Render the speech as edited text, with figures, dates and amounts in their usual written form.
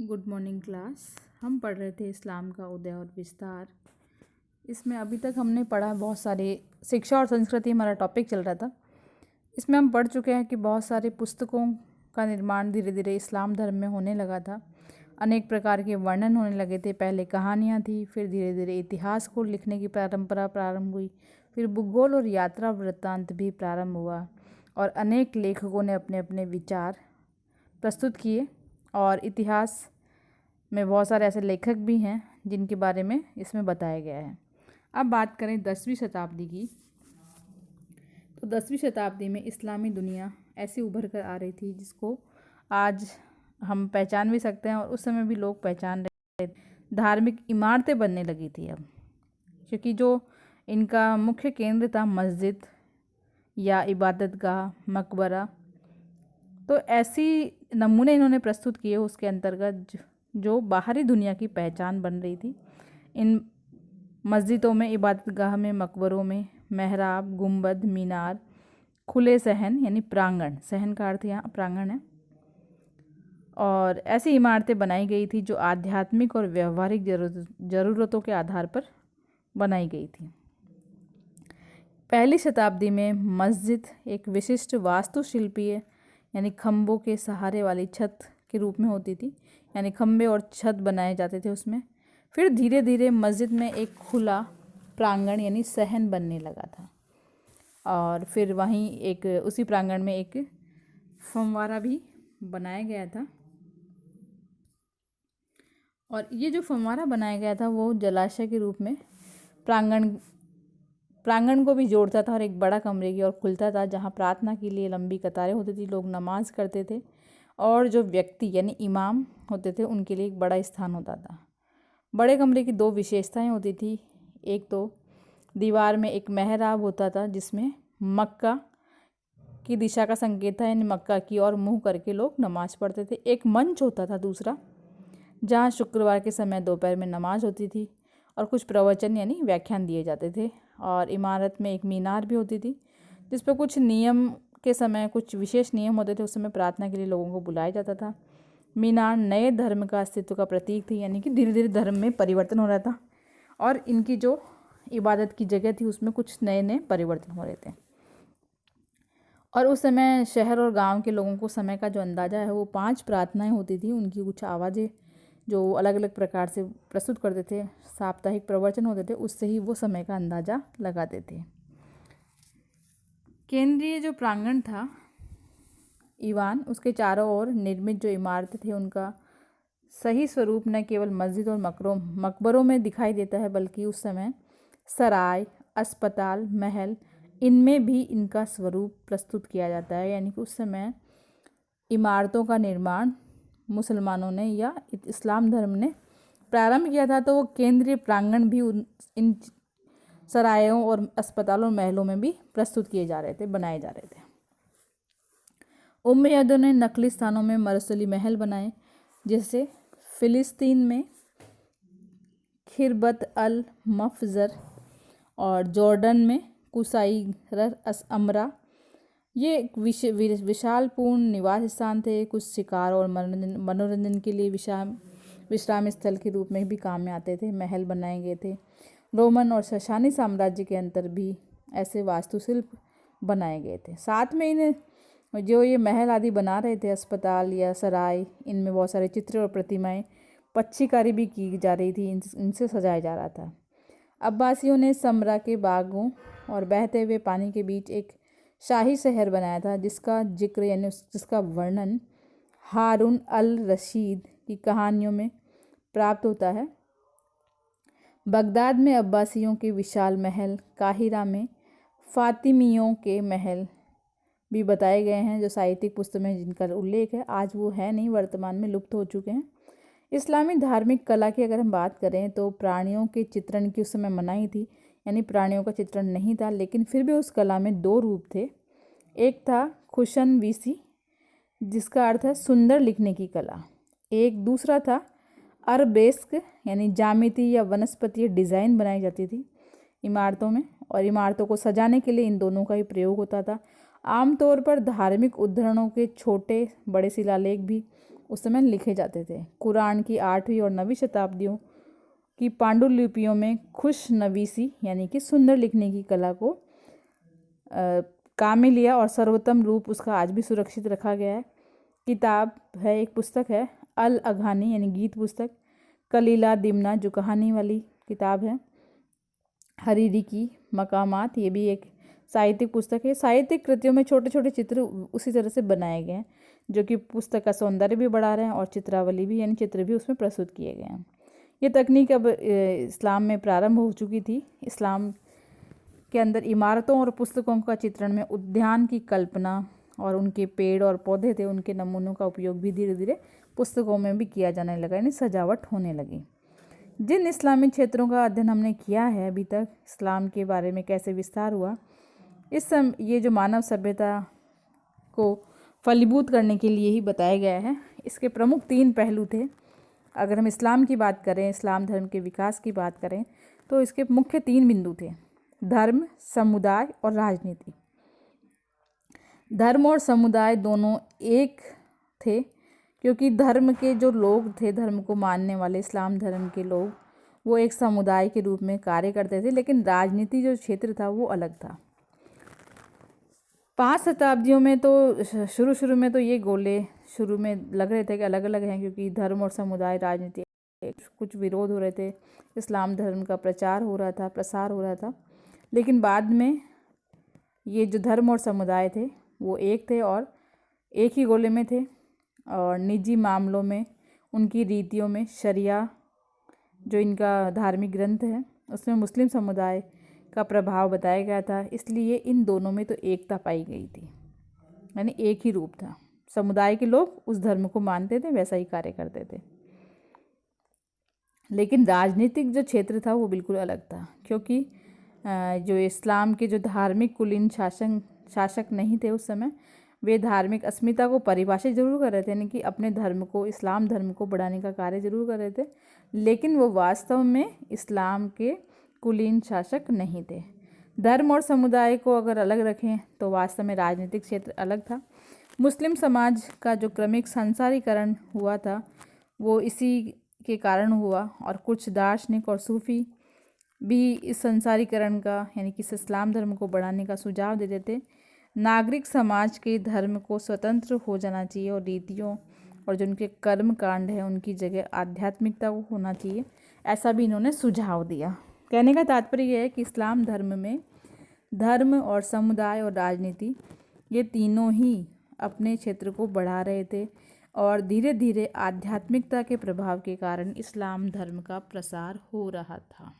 Good morning class. हम पढ़ रहे थे इस्लाम का उदय और विस्तार। इसमें अभी तक हमने पढ़ा बहुत सारे शिक्षा और संस्कृति हमारा टॉपिक चल रहा था। इसमें हम पढ़ चुके हैं कि बहुत सारे पुस्तकों का निर्माण धीरे धीरे इस्लाम धर्म में होने लगा था। अनेक प्रकार के वर्णन होने लगे थे। पहले कहानियाँ थी, फिर धीरे धीरे इतिहास को लिखने की परंपरा प्रारंभ हुई, फिर भूगोल और यात्रा वृत्तांत भी प्रारंभ हुआ और अनेक लेखकों ने अपने अपने विचार प्रस्तुत किए। और इतिहास में बहुत सारे ऐसे लेखक भी हैं जिनके बारे में इसमें बताया गया है। अब बात करें 10वीं शताब्दी की, तो 10वीं शताब्दी में इस्लामी दुनिया ऐसी उभर कर आ रही थी जिसको आज हम पहचान भी सकते हैं और उस समय भी लोग पहचान रहे थे। धार्मिक इमारतें बनने लगी थी अब, क्योंकि जो इनका मुख्य केंद्र था मस्जिद या इबादतगाह, मकबरा, तो ऐसी नमूने इन्होंने प्रस्तुत किए उसके अंतर्गत जो बाहरी दुनिया की पहचान बन रही थी। इन मस्जिदों में, इबादतगाह में, मकबरों में मेहराब, गुंबद, मीनार, खुले सहन यानी प्रांगण, सहन का अर्थ यहाँ प्रांगण है, और ऐसी इमारतें बनाई गई थी जो आध्यात्मिक और व्यवहारिक ज़रूरतों के आधार पर बनाई गई थी। पहली शताब्दी में मस्जिद एक विशिष्ट वास्तुशिल्पीय यानी खम्भों के सहारे वाली छत के रूप में होती थी, यानी खम्भे और छत बनाए जाते थे उसमें। फिर धीरे धीरे मस्जिद में एक खुला प्रांगण यानी सहन बनने लगा था, और फिर वहीं एक उसी प्रांगण में एक फव्वारा भी बनाया गया था। और ये जो फव्वारा बनाया गया था वो जलाशय के रूप में प्रांगण को भी जोड़ता था और एक बड़ा कमरे की ओर खुलता था, जहाँ प्रार्थना के लिए लंबी कतारें होती थी, लोग नमाज करते थे, और जो व्यक्ति यानी इमाम होते थे उनके लिए एक बड़ा स्थान होता था। बड़े कमरे की दो विशेषताएं होती थी। एक तो दीवार में एक मेहराब होता था जिसमें मक्का की दिशा का संकेत था, यानी मक्का की ओर मुँह करके लोग नमाज पढ़ते थे। एक मंच होता था दूसरा, जहाँ शुक्रवार के समय दोपहर में नमाज होती थी और कुछ प्रवचन यानी व्याख्यान दिए जाते थे। और इमारत में एक मीनार भी होती थी जिस पर कुछ नियम के समय कुछ विशेष नियम होते थे, उस समय प्रार्थना के लिए लोगों को बुलाया जाता था। मीनार नए धर्म का अस्तित्व का प्रतीक थी, यानी कि धीरे धीरे धर्म में परिवर्तन हो रहा था और इनकी जो इबादत की जगह थी उसमें कुछ नए नए परिवर्तन हो रहे थे। और उस समय शहर और गांव के लोगों को समय का जो अंदाज़ा है वो 5 प्रार्थनाएं होती थी, उनकी कुछ आवाज़ें जो अलग अलग प्रकार से प्रस्तुत करते थे, साप्ताहिक प्रवचन होते थे, उससे ही वो समय का अंदाज़ा लगाते थे। केंद्रीय जो प्रांगण था ईवान, उसके चारों ओर निर्मित जो इमारतें थे उनका सही स्वरूप न केवल मस्जिद और मकबरों में दिखाई देता है, बल्कि उस समय सराय, अस्पताल, महल, इनमें भी इनका स्वरूप प्रस्तुत किया जाता है। यानी कि उस समय इमारतों का निर्माण मुसलमानों ने या इस्लाम धर्म ने प्रारंभ किया था, तो वो केंद्रीय प्रांगण भी इन सरायों और अस्पतालों और महलों में भी प्रस्तुत किए जा रहे थे, बनाए जा रहे थे। उम्मयदों ने नकली स्थानों में मरसली महल बनाए, जैसे फिलिस्तीन में खिरबत अल मफजर और जॉर्डन में कुसाई अमरा। ये एक विशाल पूर्ण निवास स्थान थे, कुछ शिकार और मनोरंजन के लिए विश्राम स्थल के रूप में भी काम में आते थे। महल बनाए गए थे। रोमन और सशानी साम्राज्य के अंतर भी ऐसे वास्तुशिल्प बनाए गए थे। साथ में इन्हें जो ये महल आदि बना रहे थे, अस्पताल या सराय, इनमें बहुत सारे चित्र और प्रतिमाएं, पच्चीकारी भी की जा रही थी, इनसे सजाया जा रहा था। अब्बासियों ने समरा के बागों और बहते हुए पानी के बीच एक शाही शहर बनाया था, जिसका जिक्र यानी जिसका वर्णन हारून अल रशीद की कहानियों में प्राप्त होता है। बगदाद में अब्बासियों के विशाल महल, काहिरा में फातिमियों के महल भी बताए गए हैं, जो साहित्यिक पुस्तक में जिनका उल्लेख है। आज वो है नहीं, वर्तमान में लुप्त हो चुके हैं। इस्लामी धार्मिक कला की अगर हम बात करें तो प्राणियों के चित्रण की उस समय मनाही थी, यानी प्राणियों का चित्रण नहीं था, लेकिन फिर भी उस कला में 2 रूप थे। एक था खुशनवीसी, जिसका अर्थ है सुंदर लिखने की कला। एक दूसरा था अरबेस्क, यानी ज्यामिति या वनस्पतीय डिज़ाइन बनाई जाती थी इमारतों में, और इमारतों को सजाने के लिए इन दोनों का ही प्रयोग होता था। आमतौर पर धार्मिक उद्धरणों के छोटे बड़े शिलालेख भी उस समय लिखे जाते थे। कुरान की 8वीं और 9वीं शताब्दियों की पांडुलिपियों में खुशनवीसी यानी कि सुंदर लिखने की कला को काम में लिया और सर्वोत्तम रूप उसका आज भी सुरक्षित रखा गया है। किताब है, एक पुस्तक है अल अघानी यानी गीत पुस्तक, कलीला दिमना जो कहानी वाली किताब है, हरीरी की मकामात ये भी एक साहित्यिक पुस्तक है। साहित्यिक कृतियों में छोटे छोटे चित्र उसी तरह से बनाए गए हैं जो कि पुस्तक का सौंदर्य भी बढ़ा रहे हैं और चित्रावली भी यानी चित्र भी उसमें प्रस्तुत किए गए हैं। ये तकनीक अब इस्लाम में प्रारंभ हो चुकी थी। इस्लाम के अंदर इमारतों और पुस्तकों का चित्रण में उद्यान की कल्पना और उनके पेड़ और पौधे थे उनके नमूनों का उपयोग भी धीरे धीरे पुस्तकों में भी किया जाने लगा, यानी सजावट होने लगी। जिन इस्लामी क्षेत्रों का अध्ययन हमने किया है अभी तक, इस्लाम के बारे में कैसे विस्तार हुआ, ये जो मानव सभ्यता को फलीभूत करने के लिए ही बताया गया है। इसके प्रमुख 3 पहलू थे। अगर हम इस्लाम की बात करें, इस्लाम धर्म के विकास की बात करें, तो इसके मुख्य 3 बिंदु थे: धर्म, समुदाय और राजनीति। धर्म और समुदाय दोनों एक थे क्योंकि धर्म के जो लोग थे, धर्म को मानने वाले इस्लाम धर्म के लोग, वो एक समुदाय के रूप में कार्य करते थे, लेकिन राजनीति जो क्षेत्र था वो अलग था। 5 शताब्दियों में तो शुरू में तो ये गोले शुरू में लग रहे थे कि अलग अलग हैं, क्योंकि धर्म और समुदाय राजनीति कुछ विरोध हो रहे थे, इस्लाम धर्म का प्रसार हो रहा था। लेकिन बाद में ये जो धर्म और समुदाय थे वो एक थे और एक ही गोले में थे। और निजी मामलों में, उनकी रीतियों में, शरिया जो इनका धार्मिक ग्रंथ है उसमें मुस्लिम समुदाय का प्रभाव बताया गया था। इसलिए इन दोनों में तो एकता पाई गई थी, यानी एक ही रूप था। समुदाय के लोग उस धर्म को मानते थे, वैसा ही कार्य करते थे। लेकिन राजनीतिक जो क्षेत्र था वो बिल्कुल अलग था, क्योंकि जो इस्लाम के जो धार्मिक कुलीन शासक नहीं थे उस समय, वे धार्मिक अस्मिता को परिभाषित जरूर कर रहे थे, यानी कि अपने धर्म को, इस्लाम धर्म को बढ़ाने का कार्य जरूर कर रहे थे, लेकिन वो वास्तव में इस्लाम के कुलीन शासक नहीं थे। धर्म और समुदाय को अगर अलग रखें तो वास्तव में राजनीतिक क्षेत्र अलग था। मुस्लिम समाज का जो क्रमिक संसारीकरण हुआ था वो इसी के कारण हुआ, और कुछ दार्शनिक और सूफी भी इस संसारीकरण का यानी कि इस्लाम धर्म को बढ़ाने का सुझाव देते थे। नागरिक समाज के धर्म को स्वतंत्र हो जाना चाहिए और रीतियों और जो उनके कर्म कांड है उनकी जगह आध्यात्मिकता को होना चाहिए, ऐसा भी इन्होंने सुझाव दिया। कहने का तात्पर्य यह है कि इस्लाम धर्म में धर्म और समुदाय और राजनीति ये तीनों ही अपने क्षेत्र को बढ़ा रहे थे, और धीरे धीरे आध्यात्मिकता के प्रभाव के कारण इस्लाम धर्म का प्रसार हो रहा था।